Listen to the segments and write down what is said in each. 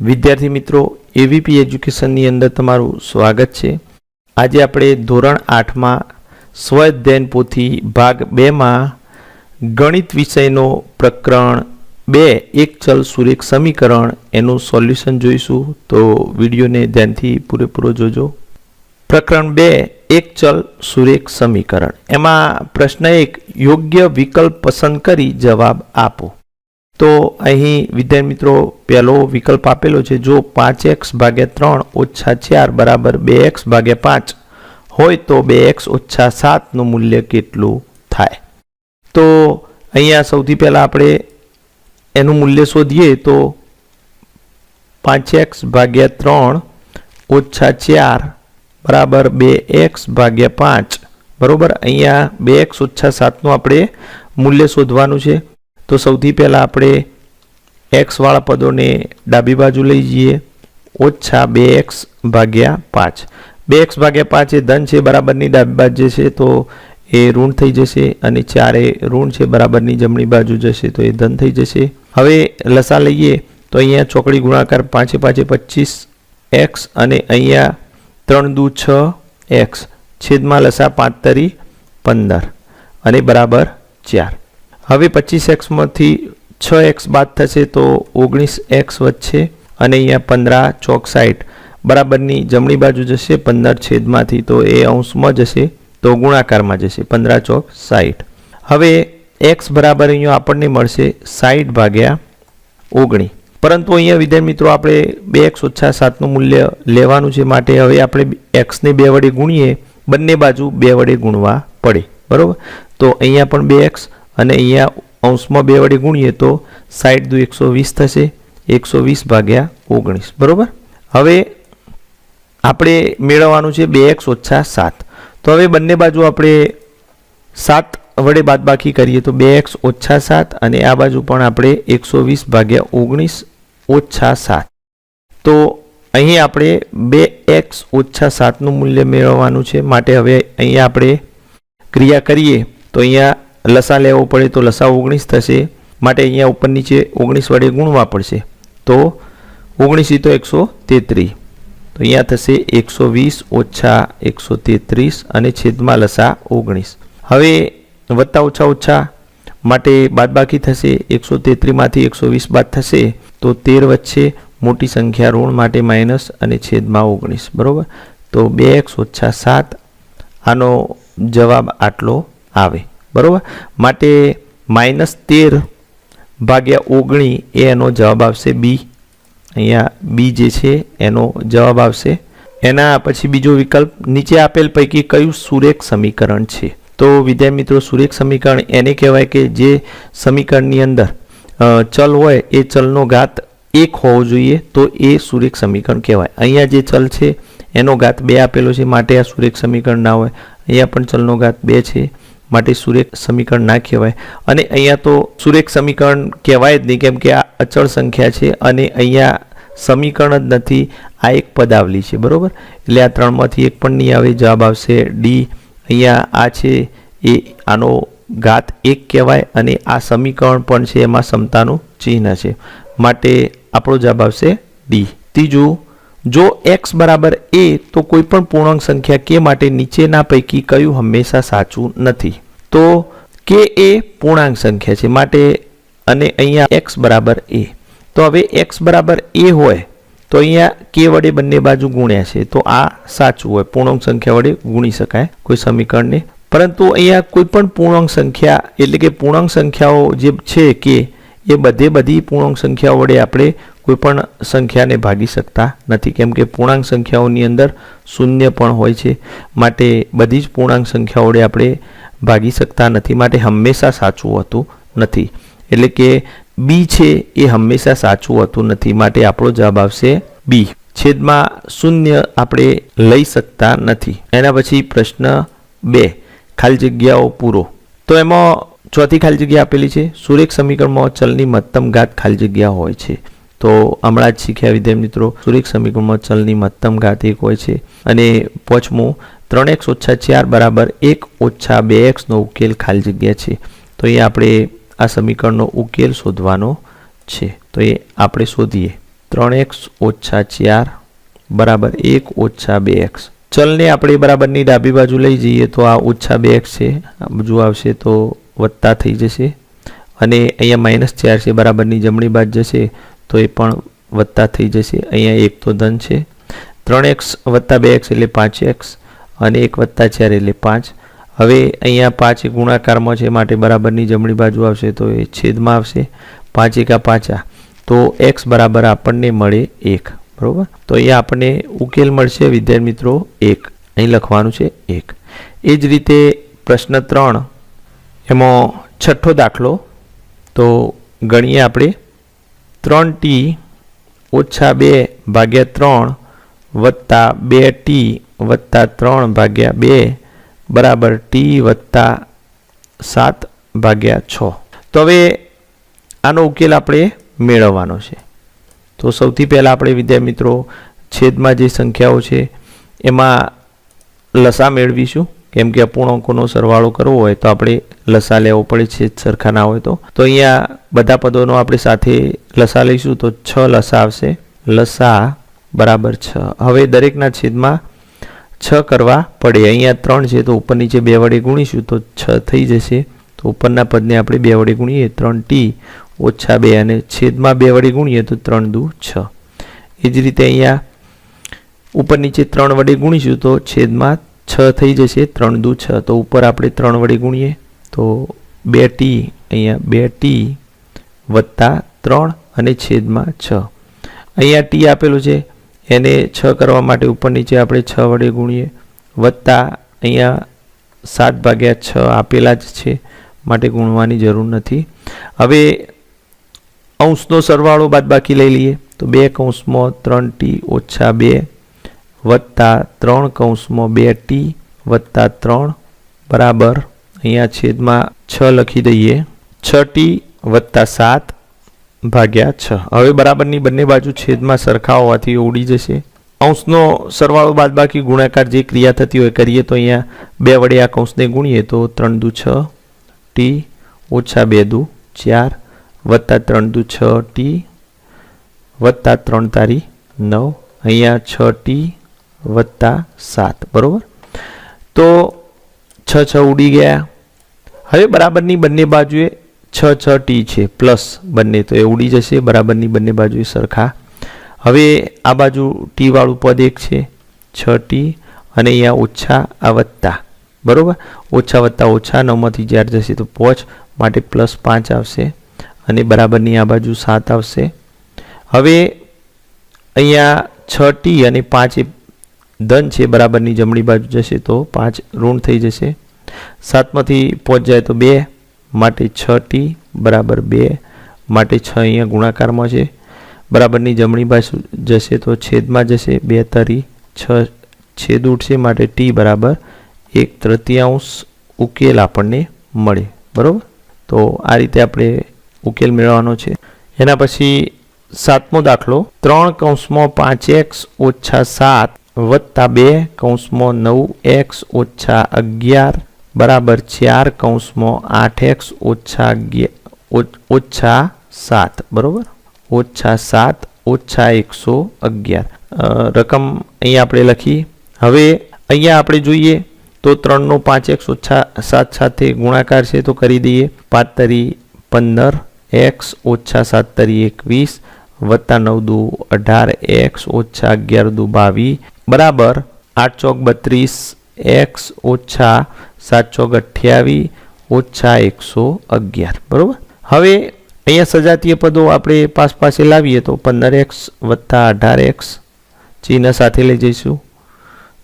વિદ્યાર્થી મિત્રો, એવીપી એજ્યુકેશનની અંદર તમારું સ્વાગત છે। આજે આપણે ધોરણ 8માં સ્વાધ્યાય પોથી ભાગ 2માં ગણિત વિષયનો પ્રકરણ 2 એક ચલ સુરેખ સમીકરણ એનું સોલ્યુશન જોઈશું। તો વિડીયોને ધ્યાનથી પૂરેપૂરો જોજો। પ્રકરણ 2 એક ચલ સુરેખ સમીકરણ, એમાં પ્રશ્ન 1 યોગ્ય વિકલ્પ પસંદ કરી જવાબ આપો। તો અહીં વિદ્યાર્થી મિત્રો પહેલો વિકલ્પ આપેલો છે, જો 5x ભાગ્યા 3 ઓછા 4 બરાબર 2x ભાગ્યા 5 હોય તો 2x ઓછા 7 નું મૂલ્ય કેટલું થાય? તો અહીંયા સૌથી પહેલા આપણે એનું મૂલ્ય શોધીએ તો 5x ભાગ્યા 3 ઓછા 4 બરાબર 2x ભાગ્યા 5 બરોબર। અહીંયા 2x ઓછા 7 નું આપણે મૂલ્ય શોધવાનું છે। તો સૌથી પહેલા આપણે x વાળા પદોને ડાબી બાજુ લઈ જઈએ, ઓછા 2x ભાગ્યા 5। 2x ભાગ્યા 5 એ ધન છે, બરાબરની ડાબી બાજુ જશે તો એ ઋણ થઈ જશે, અને 4 એ ઋણ છે, બરાબરની જમણી બાજુ જશે તો એ ધન થઈ જશે। હવે લસા લઈએ તો અહીંયા ચોકડી ગુણાકાર 5 એ 5 એ 25x, અને અહીંયા 3 દુ 6x, છેદમાં લસા 5 તરી 15 અને બરાબર 4। હવે 25x માંથી 6x બાદ થશે તો 19x વધશે, અને અહીંયા 15 ચોક 60 બરાબરની જમણી બાજુ જશે, 15 છેદમાંથી તો એ અંશમાં જશે તો ગુણાકારમાં જશે, 15 ચોક 60। હવે x બરાબર અહીંયા આપણને મળશે 60 ભાગ્યા 19, પરંતુ અહીંયા વિદ્યાર્થી મિત્રો આપણે 2x ઓછા 7 નું મૂલ્ય લેવાનું છે, માટે હવે આપણે x ને 2 વડે ગુણીએ, બંને બાજુ 2 વડે ગુણવા પડે બરોબર। તો અહીંયા પણ 2x અને અહીંયા અંશમાં 2 વડે ગુણીએ તો 60 દુ 120 થશે, 120 ભાગ્યા 19 બરોબર। હવે આપણે મેળવવાનું છે 2x ઓછા 7, તો હવે બંને બાજુ આપણે 7 વડે બાદબાકી કરીએ તો 2x ઓછા 7, અને આ બાજુ પણ આપણે 120 ભાગ્યા 19 ઓછા 7। તો અહીં આપણે 2x ઓછા 7 નું મૂલ્ય મેળવવાનું છે, માટે હવે અહીંયા આપણે ક્રિયા કરીએ તો અહીંયા લસા લેવો પડે તો લસા 19 થશે, માટે અહીંયા ઉપર નીચે 19 વડે ગુણવા પડશે, તો 19 તો 133, તો અહીંયા થશે 120 ઓછા 133 અને છેદમાં લસા 19। હવે વત્તા ઓછા ઓછા માટે બાદબાકી થશે, 133 માંથી 120 બાદ થશે તો 13 વચ્ચે મોટી સંખ્યા ઋણ માટે માઇનસ અને છેદમાં 19 બરોબર। તો 2x ઓછા 7 આનો જવાબ આટલો આવે બરોબર, માટે -13 ભાગ્યા 19 એ એનો જવાબ આવશે બી। અહીંયા બી જે છે એનો જવાબ આવશે। એના પછી બીજો વિકલ્પ, નીચે આપેલ પૈકી કયું સુરેખ સમીકરણ છે? તો વિદ્યાર્થી મિત્રો સુરેખ સમીકરણ એને કહેવાય કે જે સમીકરણની અંદર ચલ હોય એ ચલનો ઘાત 1 હોવો જોઈએ તો એ સુરેખ સમીકરણ કહેવાય। અહીંયા જે ચલ છે એનો ઘાત 2 આપેલો છે, માટે આ સુરેખ સમીકરણ ના હોય। અહીંયા પણ ચલનો ઘાત 2 છે, માટે સુરેખ સમીકરણ ના કહેવાય। અને અહીંયા તો સુરેખ સમીકરણ કહેવાય જ નહીં, કેમ કે આ અચળ સંખ્યા છે અને અહીંયા સમીકરણ જ નથી, આ એક પદાવલી છે બરોબર। એટલે આ 3માંથી એક પણ નહીં આવે, જવાબ આવશે ડી। અહીંયા આ છે એ આનો ઘાત 1 કહેવાય, અને આ સમીકરણ પણ છે એમાં સમતાનું ચિહ્ન છે, માટે આપણો જવાબ આવશે ડી। ત્રીજું, જો x બરાબર a તો કોઈ પણ પૂર્ણાંક સંખ્યા k માટે નીચેના પૈકી કયું હંમેશા સાચું નથી? તો k એ પૂર્ણાંક સંખ્યા છે, માટે અને અહીંયા x બરાબર a, તો હવે x બરાબર a હોય તો અહીંયા k વડે બંને બાજુ ગુણ્યા છે તો આ સાચું હોય, પૂર્ણાંક સંખ્યા વડે ગુણી શકાય કોઈ સમીકરણને। પરંતુ અહીંયા કોઈ પણ પૂર્ણાંક સંખ્યા એટલે કે પૂર્ણાંક સંખ્યાઓ જે છે કે એ બધી પૂર્ણાંક સંખ્યાઓ વડે આપણે કોઈ પણ સંખ્યાને ભાગી શકતા નથી, કેમ કે પૂર્ણાંક સંખ્યાઓની અંદર શૂન્ય પણ હોય છે, માટે બધી જ પૂર્ણાંક સંખ્યાઓ વડે આપણે ભાગી શકતા નથી, માટે હંમેશા સાચું હોતું નથી। એટલે કે બી છે એ હંમેશા સાચું હોતું નથી, માટે આપણો જવાબ આવશે બી। છેદમાં શૂન્ય આપણે લઈ શકતા નથી। એના પછી પ્રશ્ન 2 ખાલી જગ્યાઓ પૂરો, તો એમાં ચોથી ખાલી જગ્યા આપેલી છે, સુરેખ સમીકરણમાં ચલની મહત્તમ ઘાત ખાલી જગ્યા હોય છે। તો હમણાં જ શીખ્યા વિદ્યાર્થી મિત્રો, સુરેખ સમીકરણમાં ચલની મહત્તમ ઘાત 1 હોય છે। અને પાંચમું, 3x ઓછા 4 બરાબર 1 ઓછા 2x નો ઉકેલ ખાલી જગ્યા છે। તો એ આપણે આ સમીકરણનો ઉકેલ શોધવાનો છે, તો એ આપણે શોધીએ। 3x ઓછા 4 બરાબર 1 ઓછા 2x. ચલને આપણે બરાબરની ડાબી બાજુ લઈ જઈએ તો આ ઓછા 2x છે, આ બાજુ આવશે તો વત્તા થઈ જશે, અને અહીંયા -4 છે, બરાબરની જમણી બાજુ જશે તો એ પણ વત્તા થઈ જશે. અહીંયા 1 તો ધન છે. 3x વત્તા 2x એટલે 5x, અને 1 વત્તા 4 એટલે 5. હવે અહીંયા 5 ગુણાકારમાં છે માટે બરાબરની જમણી બાજુ આવશે તો એ છેદમાં આવશે. 5 એકા 5, તો x બરાબર આપણને મળે 1. બરાબર, તો અહીંયા આપણને ઉકેલ મળશે વિદ્યાર્થી મિત્રો 1. અહીં લખવાનું છે 1. એ જ રીતે પ્રશ્ન 3 એમાં છઠ્ઠો દાખલો, તો ગણીએ આપણે 3t ઓછા 2 ભાગ્યા 3 વત્તા 2t વત્તા 3 ભાગ્યા 2 બરાબર t વત્તા 7 ભાગ્યા 6. તો હવે આનો ઉકેલ આપણે મેળવવાનો છે. તો સૌથી પહેલાં આપણે વિદ્યાર્થી મિત્રો છેદમાં જે સંખ્યાઓ છે એમાં લસા મેળવીશું, કેમ કે અપૂર્ણાંકોનો સરવાળો કરવો હોય તો આપણે લસા લેવો પડે, છેદ સરખા ના હોય તો. અહીંયા બધા પદોનો આપણે સાથે લસા લઈશું તો 6 લસા આવશે. લસા બરાબર 6. હવે દરેકના છેદમાં 6 કરવા પડે. અહીંયા 3 છે તો ઉપર નીચે 2 વડે ગુણીશું તો 6 થઈ જશે. તો ઉપરના પદને આપણે 2 વડે ગુણીએ 3t ઓછા 2, અને છેદમાં 2 વડે ગુણીએ તો 3 દુ 6. એ જ રીતે અહીંયા ઉપર નીચે 3 વડે ગુણીશું તો છેદમાં 6 થઈ જશે, 3 દુ 6. તો ઉપર આપણે 3 વડે ગુણીએ તો 2t, અહીંયા 2t વત્તા 3 અને છેદમાં 6. અહીંયા t આપેલું છે એને 6 કરવા માટે ઉપર નીચે આપણે 6 વડે ગુણીએ, વત્તા અહીંયા 7 ભાગ્યા 6 આપેલા જ છે માટે ગુણવાની જરૂર નથી. હવે અંશનો સરવાળો બાદબાકી લઈ લઈએ તો 2 કૌંસમાં 3t ઓછા 2 વત્તા 3 કૌંસમાં 2t વત્તા 3 બરાબર અહીંયા છેદમાં 6 લખી દઈએ, 6t વત્તા 7 ભાગ્યા 6. હવે બરાબરની બંને બાજુ છેદમાં સરખા હોવાથી ઉડી જશે. અંશનો સરવાળો બાદબાકી ગુણાકાર જે ક્રિયા થતી હોય કરીએ તો અહીંયા 2 વડે આ કૌંસને ગુણીએ તો 3 દુ 6 t ઓછા 2 દુ 4 વત્તા 3 દુ 6t વત્તા 3 તારી 9. અહીંયા 6t વત્તા 7. બરાબર, તો 6 ઉડી ગયા. હવે બરાબરની બંને બાજુએ 6t છે પ્લસ બંને, તો એ ઉડી જશે. બરાબરની બંને બાજુએ સરખા. હવે આ બાજુ t વાળું પદ 1 છે, 6t, અને અહીંયા ઓછા આ વત્તા. બરાબર, ઓછા વત્તા ઓછા 9માંથી 4 જશે તો 5 માટે +5 આવશે, અને બરાબરની આ બાજુ 7 આવશે. હવે અહીંયા 6t અને 5 ધન છે, બરાબરની જમણી બાજુ જશે તો 5 ઋણ થઈ જશે. 7માંથી 5 જાય તો 2 માટે 6t બરાબર 2 માટે 6 અહીંયા ગુણાકારમાં છે. બરાબરની જમણી બાજુ જશે તો છેદમાં જશે, 2 તરી 6 છેદ ઉઠશે માટે t બરાબર 1/3 ઉકેલ આપણને મળે. બરાબર, તો આ રીતે આપણે ઉકેલ મેળવવાનો છે. એના પછી 7મો દાખલો, 3 કૌંસમાં 5x ઓછા 7 વત્તા 2 કૌંસમાં 9x ઓછા 11 બરાબર 4 કૌંસમાં 8x ઓછા 7. બરાબર, ઓછા 7 ઓછા 111. રકમ અહીંયા આપણે લખી. હવે અહીંયા આપણે જોઈએ તો 3નો 5x ઓછા 7 સાથે ગુણાકાર છે તો કરી દઈએ. 5 તરી 15 x ઓછા 7 તરી 21 વત્તા 9 દુ 18 x ઓછા 11 દુ 22 બરાબર 8 ચોક 32 x ઓછા 7 ચોક 28 ઓછા 111. બરાબર, હવે અહીંયા સજાતીય પદો આપણે પાસે લાવીએ તો 15x વત્તા 18x ચિહ્ન સાથે લઈ જઈશું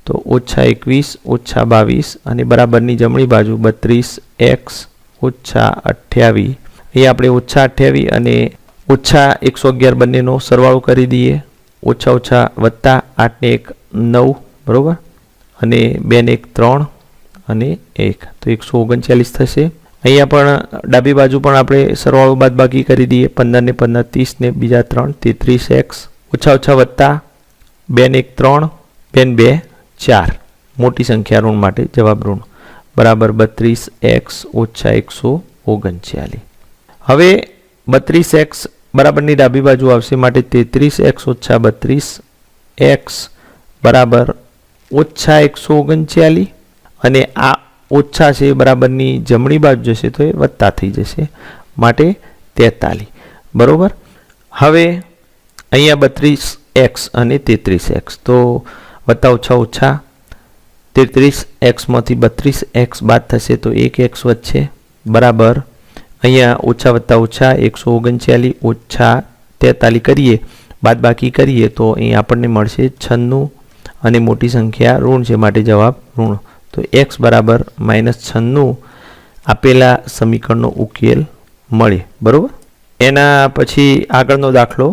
તો ઓછા 21 ઓછા 22, અને બરાબરની જમણી બાજુ 32x ઓછા 28. એ આપણે ઓછા 28 અને ઓછા 111 બંનેનો સરવાળો કરી દઈએ. ઓછા ઓછા વત્તા 8 ને 1 9, બરાબર, અને 2 ને 1 3 અને 1 તો 139 થશે. અહીંયા પણ ડાબી બાજુ પણ આપણે સરવાળો બાદબાકી કરી દઈએ. 15 ને 15 30 ને બીજા 3 33x ઓછા ઓછા વત્તા 2 ને 1 3 2 ને 2 4 મોટી સંખ્યા ઋણ માટે જવાબ ઋણ બરાબર 32x ઓછા 139. હવે 32x બરાબરની ડાબી બાજુ આવશે માટે 33x ઓછા 32x બરાબર ઓછા 139 અને આ ઓછા છે બરાબરની જમણી બાજુ જશે તો એ વત્તા થઈ જશે માટે 43 બરોબર. હવે અહીંયા 32x અને 33x તો વત્તા ઓછા ઓછા 33x માંથી 32x બાદ થશે તો 1x વધશે બરાબર. અહીંયા ઓછા વત્તા ઓછા 139 ઓછા 43 કરીએ બાદ બાકી કરીએ તો અહીં આપણને મળશે 96 અને મોટી સંખ્યા ઋણ છે માટે જવાબ ઋણ. તો x બરાબર -96 આપેલા સમીકરણનો ઉકેલ મળે બરોબર. એના પછી આગળનો દાખલો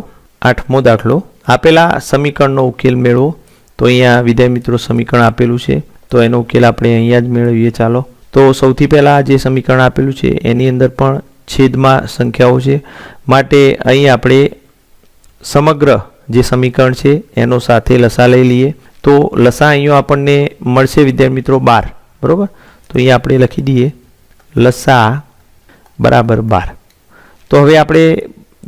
8મો દાખલો આપેલા સમીકરણનો ઉકેલ મેળવો. તો અહીંયા વિદ્યાર્થી મિત્રો સમીકરણ આપેલું છે તો એનો ઉકેલ આપણે અહીંયા જ મેળવીએ. ચાલો તો સૌથી પહેલાં જે સમીકરણ આપેલું છે એની અંદર પણ છેદમાં સંખ્યાઓ છે માટે અહીં આપણે સમગ્ર જે સમીકરણ છે એનો સાથે લસા લઈ લઈએ. તો લસા અહીંયા આપણને મળશે વિદ્યાર્થી મિત્રો 12 બરાબર. તો અહીંયા આપણે લખી દઈએ લસા બરાબર 12. તો હવે આપણે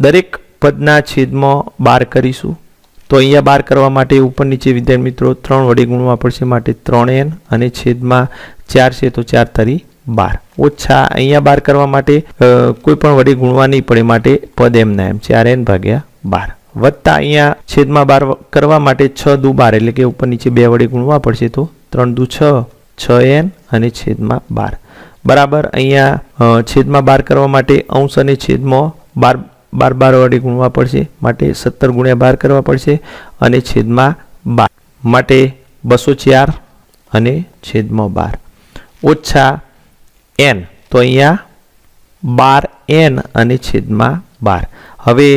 દરેક પદના છેદમાં 12 કરીશું. તો અહીંયા 12 કરવા માટે ઉપર નીચે વિદ્યાર્થી મિત્રો 3 વડે ગુણવા પડશે માટે 3n અને છેદમાં 4 છે તો 4 તરી 12 ઓછા અહીંયા 12 કરવા માટે કોઈ પણ વડે ગુણવા નહીં પડે માટે પદ એમના એમ 4n ભાગ્યા 12 વત્તા અહીંયા છેદમાં 12 કરવા માટે 6 દુ 12 એટલે કે ઉપર નીચે 2 વડે ગુણવા પડશે તો 3 દુ 6 6n અને છેદમાં 12 બરાબર. અહીંયા છેદમાં 12 કરવા માટે અંશ અને છેદમાં 12 વડે ગુણવા પડશે માટે 17 ગુણ્યા 12 કરવા પડશે અને છેદમાં 12 માટે 204 અને છેદમાં 12 ઓછા n તો અહીંયા 12n અને છેદમાં 12. હવે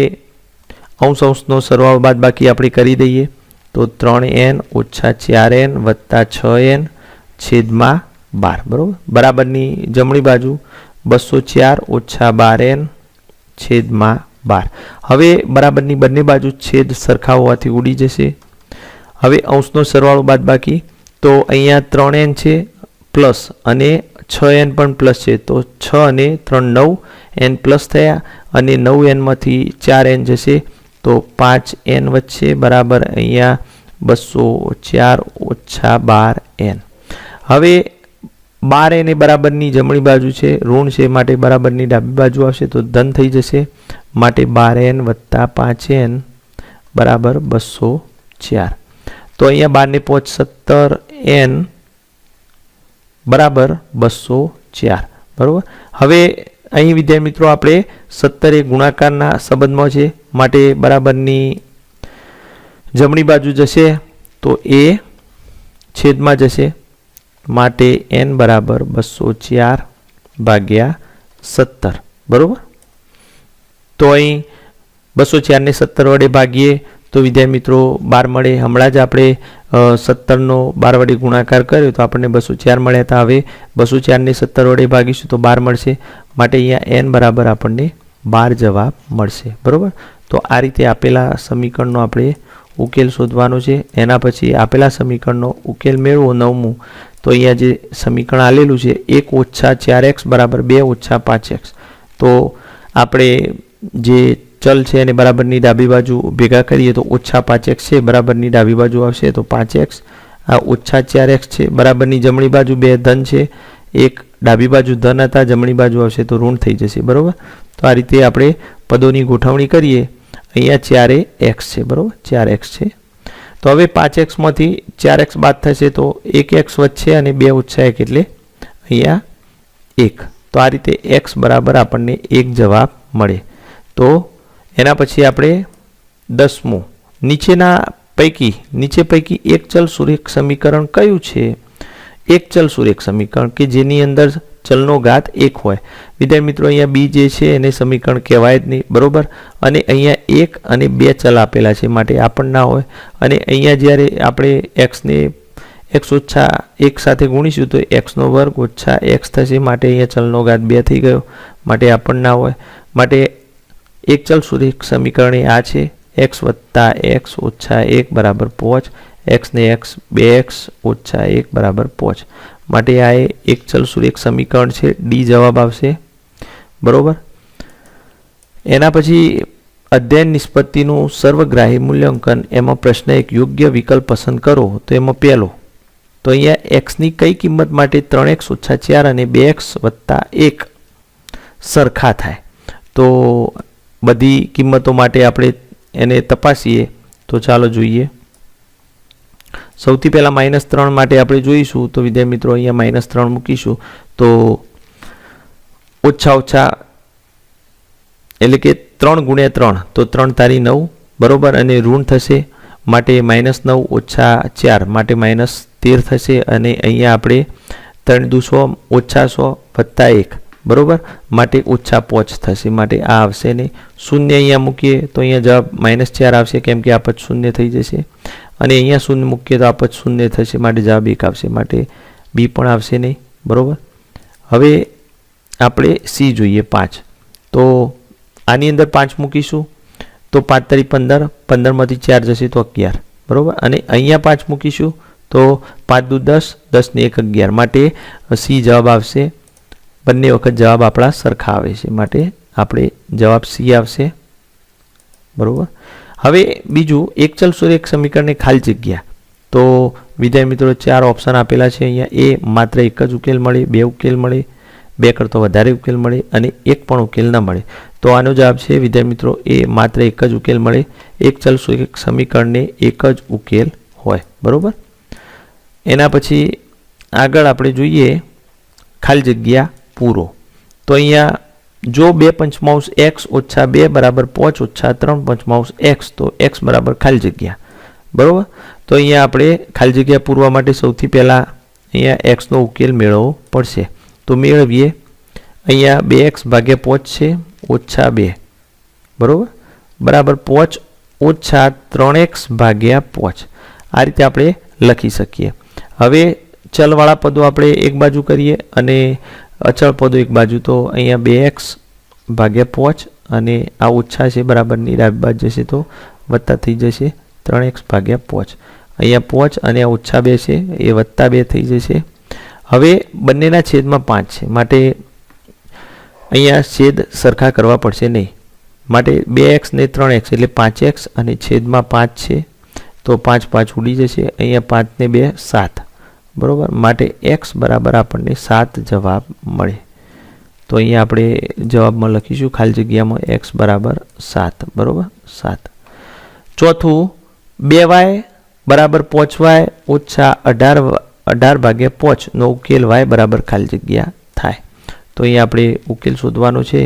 અંશનો સરવાળો બાદ બાકી આપણે કરી દઈએ તો 3n ઓછા 4n વત્તા 6n છેદમાં 12 બરાબર. બરાબરની જમણી બાજુ 204 ઓછા 12n છેદમાં 12. હવે બરાબરની બંને બાજુ છેદ સરખા હોવાથી ઉડી જશે. હવે અંશનો સરવાળો બાદ બાકી તો અહીંયા 3n છે પ્લસ અને 6n પણ પ્લસ છે તો 6 અને 3 9n પ્લસ થયા અને 9n માંથી 4n જશે તો 5n વચ્ચે બરાબર અહીંયા 204 ઓછા 12n. હવે 12n એ બરાબરની જમણી બાજુ છે ઋણ છે માટે બરાબરની ડાબી બાજુ આવશે તો ધન થઈ જશે માટે 12n વત્તા 5n બરાબર 204. તો અહીંયા 12 ને 5 17n બરાબર 204 બરાબર. હવે અહીં વિદ્યાર્થી મિત્રો આપણે 17 એ ગુણાકારના સંબંધમાં છે માટે બરાબરની જમણી બાજુ જશે તો એ છેદમાં જશે માટે n બરાબર 204 ભાગ્યા 17 બરાબર. તો અહીં 204 ને 17 વડે ભાગીએ તો વિદ્યાર્થી મિત્રો 12 મળે. હમણાં જ આપણે 17નો 12 વડે ગુણાકાર કર્યો તો આપણને 204 મળ્યા હતા. હવે 204 ને 17 વડે ભાગીશું તો 12 મળશે માટે અહીંયા n બરાબર આપણને 12 જવાબ મળશે બરાબર. તો આ રીતે આપેલા સમીકરણનો આપણે ઉકેલ શોધવાનો છે. એના પછી આપેલા સમીકરણનો ઉકેલ મેળવો 9મું. તો અહીંયા જે સમીકરણ આલેલું છે 1 ઓછા 4x બરાબર 2 ઓછા 5x. તો આપણે જે ચલ છે એને બરાબરની ડાબી બાજુ ભેગા કરીએ તો ઓછા 5x છે બરાબરની ડાબી બાજુ આવશે તો 5x. આ ઓછા 4x છે બરાબરની જમણી બાજુ 2 ધન છે એક ડાબી બાજુ ધન હતા જમણી બાજુ આવશે તો ઋણ થઈ જશે બરાબર. તો આ રીતે આપણે પદોની ગોઠવણી કરીએ. અહીંયા 4x છે બરાબર 4x છે. તો હવે 5x માંથી 4x બાદ થશે તો 1x વધશે અને 2 ઓછા 1 એટલે અહીંયા 1. તો આ રીતે x બરાબર આપણને 1 જવાબ મળે. તો એના પછી આપણે 10મું નીચે પૈકી એક ચલ સુરેખ સમીકરણ કયું છે? એક ચલ સુરેખ સમીકરણ કે જેની અંદર ચલનો ઘાત 1 હોય. વિદ્યાર્થી મિત્રો અહીંયા બી જે છે એને સમીકરણ કહેવાય જ નહીં બરોબર. અને અહીંયા 1 અને 2 ચલ આપેલા છે માટે આ પણ ના હોય. અને અહીંયા જ્યારે આપણે x ને x ઓછા 1 સાથે ગુણીશું તો x નો વર્ગ ઓછા x થશે માટે અહીંયા ચલનો ઘાત 2 થઈ ગયો માટે આ પણ ના હોય. માટે એક ચલ સુરેખ સમીકરણ આ છે x વત્તા x ઓછા 1 બરાબર 5. x ને x 2x ઓછા 1 બરાબર 5 માટે આ એક ચલ સુરેખ સમીકરણ છે. ડી જવાબ આવશે બરોબર. એના પછી અધ્યયન નિષ્પત્તિનું સર્વગ્રાહી મૂલ્યાંકન એમાં પ્રશ્ન એક યોગ્ય વિકલ્પ પસંદ કરો તો એમાં પહેલો તો અહીંયા એક્સની કઈ કિંમત માટે 3x ઓછા 4 અને 2x વત્તા 1 સરખા થાય તો બધી કિંમતો માટે આપણે એને તપાસીએ તો ચાલો જોઈએ. સૌથી પહેલાં -3 માટે આપણે જોઈશું તો વિદ્યાર્થી મિત્રો અહીંયા -3 મૂકીશું તો ઓછા ઓછા એટલે કે 3 ગુણ્યા 3 તો 3 તારી 9 બરોબર અને ઋણ થશે માટે -9 ઓછા 4 માટે -13 થશે અને અહીંયા આપણે 3 દુ 100 ઓછા 100 વત્તા 1 બરોબર માટે ઓછા 5 થશે માટે આ આવશે નહીં. શૂન્ય અહીંયા મૂકીએ તો અહીંયા જવાબ -4 આવશે કેમ કે આ પદ શૂન્ય થઈ જશે અને અહીંયા શૂન્ય મૂકીએ તો આ પદ શૂન્ય થશે માટે જવાબ 1 આવશે માટે બી પણ આવશે નહીં બરોબર. હવે આપણે સી જોઈએ 5 તો આની અંદર 5 મૂકીશું તો 5 તારી 15 15માંથી 4 જશે તો 11 બરોબર અને અહીંયા 5 મૂકીશું તો 5 દુ 10 10 ને 1 11 માટે સી જવાબ આવશે. બંને વખત જવાબ આપણા સરખા આવે છે માટે આપણે જવાબ સી આવશે બરોબર. હવે બીજું એક ચલ સુરેખ સમીકરણને ખાલી જગ્યા તો વિદ્યાર્થી મિત્રો 4 ઓપ્શન આપેલા છે. અહીંયા એ માત્ર એક જ ઉકેલ મળે, 2 ઉકેલ મળે, 2 કરતાં વધારે ઉકેલ મળે અને એક પણ ઉકેલ ન મળે તો આનો જવાબ છે વિદ્યાર્થી મિત્રો એ માત્ર એક જ ઉકેલ મળે. એક ચલ સુરેખ સમીકરણને એક જ ઉકેલ હોય બરોબર. એના પછી આગળ આપણે જોઈએ ખાલી જગ્યા પૂરો તો અહીંયા જો 2 પંચમાંશ x ઓછા 2 બરાબર 5 ઓછા 3 પંચમાંશ x તો x બરાબર ખાલી જગ્યા બરોબર. તો અહીંયા આપણે ખાલી જગ્યા પૂરવા માટે સૌથી પહેલાં અહીંયા x નો ઉકેલ મેળવવો પડશે તો મેળવીએ. અહીંયા 2x ભાગ્યા 5 છે ઓછા 2 બરોબર બરાબર 5 ઓછા 3x ભાગ્યા 5 આ રીતે આપણે લખી શકીએ. હવે ચલવાળા પદો આપણે એક બાજુ કરીએ અને અચળ પદો એક બાજુ તો અહીંયા 2x ભાગ્યા 5 અને આ ઓછા છે બરાબરની ડાબી બાજુ જશે તો વત્તા થઈ જશે 3x ભાગ્યા 5 અહીંયા 5 અને આ ઓછા 2 છે એ વત્તા 2 થઈ જશે. હવે બંનેના છેદમાં 5 છે માટે અહીંયા છેદ સરખા કરવા પડશે નહીં માટે 2x ને 3x એટલે 5x અને છેદમાં 5 છે તો 5 5 ઉડી જશે. અહીંયા 5 ને 2 7 બરોબર માટે x બરાબર આપણને 7 જવાબ મળે તો અહીંયા આપણે જવાબમાં લખીશું ખાલી જગ્યામાં x બરાબર 7 બરોબર 7. ચોથું 2y બરાબર 5y ઓછા 18 ભાગ્યા 5 નો ઉકેલ y બરાબર ખાલી જગ્યા થાય તો અહીંયા આપણે ઉકેલ શોધવાનો છે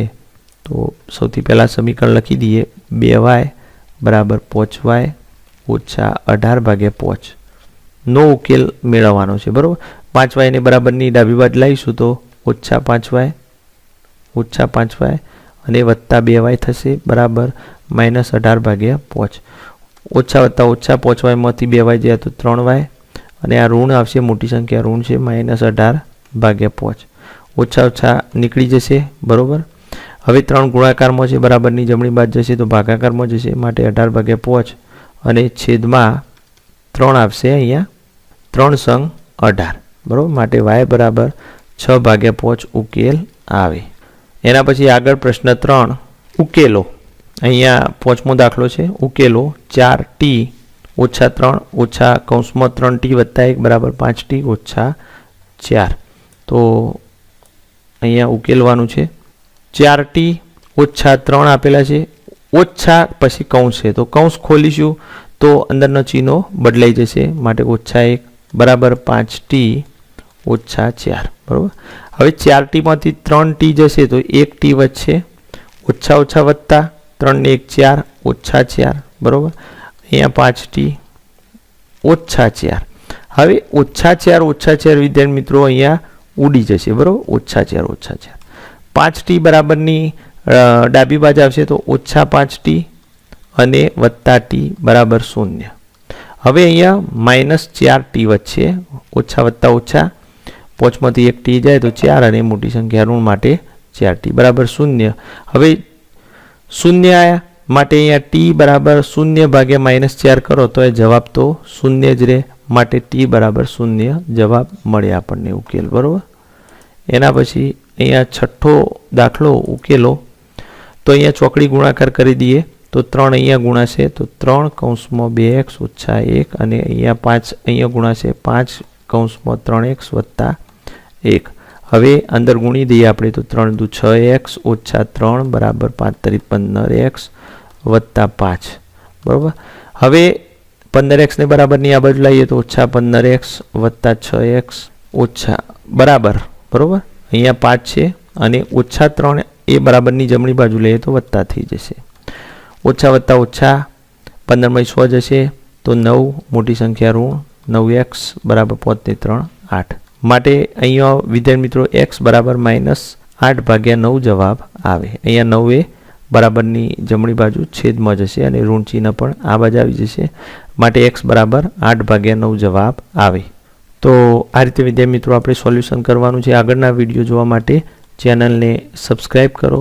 તો સૌથી પહેલાં સમીકરણ લખી દઈએ 2y બરાબર 5y ઓછા 18 ભાગ્યા 5 નો ઉકેલ મેળવવાનો છે બરોબર. 5y ને બરાબરની ડાબી બાજુ લાવીશું તો ઓછા 5y અને વત્તા 2y થશે બરાબર -18 ભાગ્યા 5 ઓછા વત્તા ઓછા 5y માંથી 2y જાય તો 3y અને આ ઋણ આવશે મોટી સંખ્યા ઋણ છે -18 ભાગ્યા 5 ઓછા ઓછા નીકળી જશે બરોબર. હવે 3 ગુણાકારમાં છે બરાબરની જમણી બાજુ જશે તો ભાગાકારમાં જશે માટે 18 ભાગ્યા 5 અને છેદમાં 3 આવશે અહીંયા 3 સંગ 18 બરોબર માટે y બરાબર 6 ભાગ્યા 5 ઉકેલ આવે. એના પછી આગળ પ્રશ્ન 3 ઉકેલો અહીંયા 5મો દાખલો છે ઉકેલો 4t ઓછા 3 ઓછા કૌંસમાં 3t વત્તા 1 બરાબર 5t ઓછા 4 તો અહીંયા ઉકેલવાનું છે. 4t ઓછા 3 આપેલા છે ઓછા પછી કૌંસ છે તો કૌંસ ખોલીશું તો અંદરના ચિહ્નો બદલાઈ જશે માટે ઓછા 1 બરાબર 5t ઓછા 4 બરાબર. હવે 4t માંથી 3t જશે તો 1t વચ્ચે ઓછા ઓછા વત્તા 3 ને 1 4 ઓછા 4 બરાબર. અહીંયા 5t ઓછા 4 હવે ઓછા 4 વિદ્યાર્થી મિત્રો અહીંયા ઉડી જશે બરાબર ઓછા 4 5t બરાબરની ડાબી બાજુ આવશે તો ઓછા 5t અને વત્તા t બરાબર 0. હવે અહીંયા -4t વચ્ચે ઓછા વત્તા ઓછા 5માંથી 1t જાય તો 4 અને મોટી સંખ્યા ઋણ માટે 4t બરાબર 0. હવે 0 આયા માટે અહીંયા t બરાબર 0 ભાગ્યા -4 કરો તો એ જવાબ તો 0 જ રહે માટે t બરાબર 0 જવાબ મળે આપણને ઉકેલ બરાબર. એના પછી અહીંયા છઠ્ઠો દાખલો ઉકેલો તો અહીંયા ચોકડી ગુણાકાર કરી દઈએ તો 3 અહીંયા ગુણાશે તો 3 કૌંસમાં 2x ઓછા 1 અને અહીંયા 5 અહીંયા ગુણાશે 5 કૌંસમાં 3x વત્તા 1. હવે અંદર ગુણી દઈએ આપણે તો 3 દુ 6x ઓછા 3 બરાબર 5 તરી 15x વત્તા 5 બરાબર. હવે 15x ને બરાબરની આ બાજુ લાવીએ તો ઓછા 15x વત્તા 6x ઓછા બરાબર અહીંયા 5 છે અને ઓછા 3 એ બરાબરની જમણી બાજુ લઈએ તો વત્તા થઈ જશે. ઓછા વત્તા ઓછા 15 માં 100 જશે તો 9 મોટી સંખ્યા ઋણ 9x બરાબર 5 ને 3 8. માટે અહીંયા વિદ્યાર્થી મિત્રો x બરાબર -8 ભાગ્યા 9 જવાબ આવે. અહીંયા 9 એ બરાબરની જમણી બાજુ છેદમાં જશે અને ઋણ ચિહ્ન પણ આ બાજુ આવી જશે. માટે x બરાબર 8 ભાગ્યા 9 જવાબ આવે. તો આ રીતે વિદ્યાર્થી મિત્રો આપણે સોલ્યુશન કરવાનું છે. આગળના વિડીયો જોવા માટે ચેનલને સબસ્ક્રાઈબ કરો.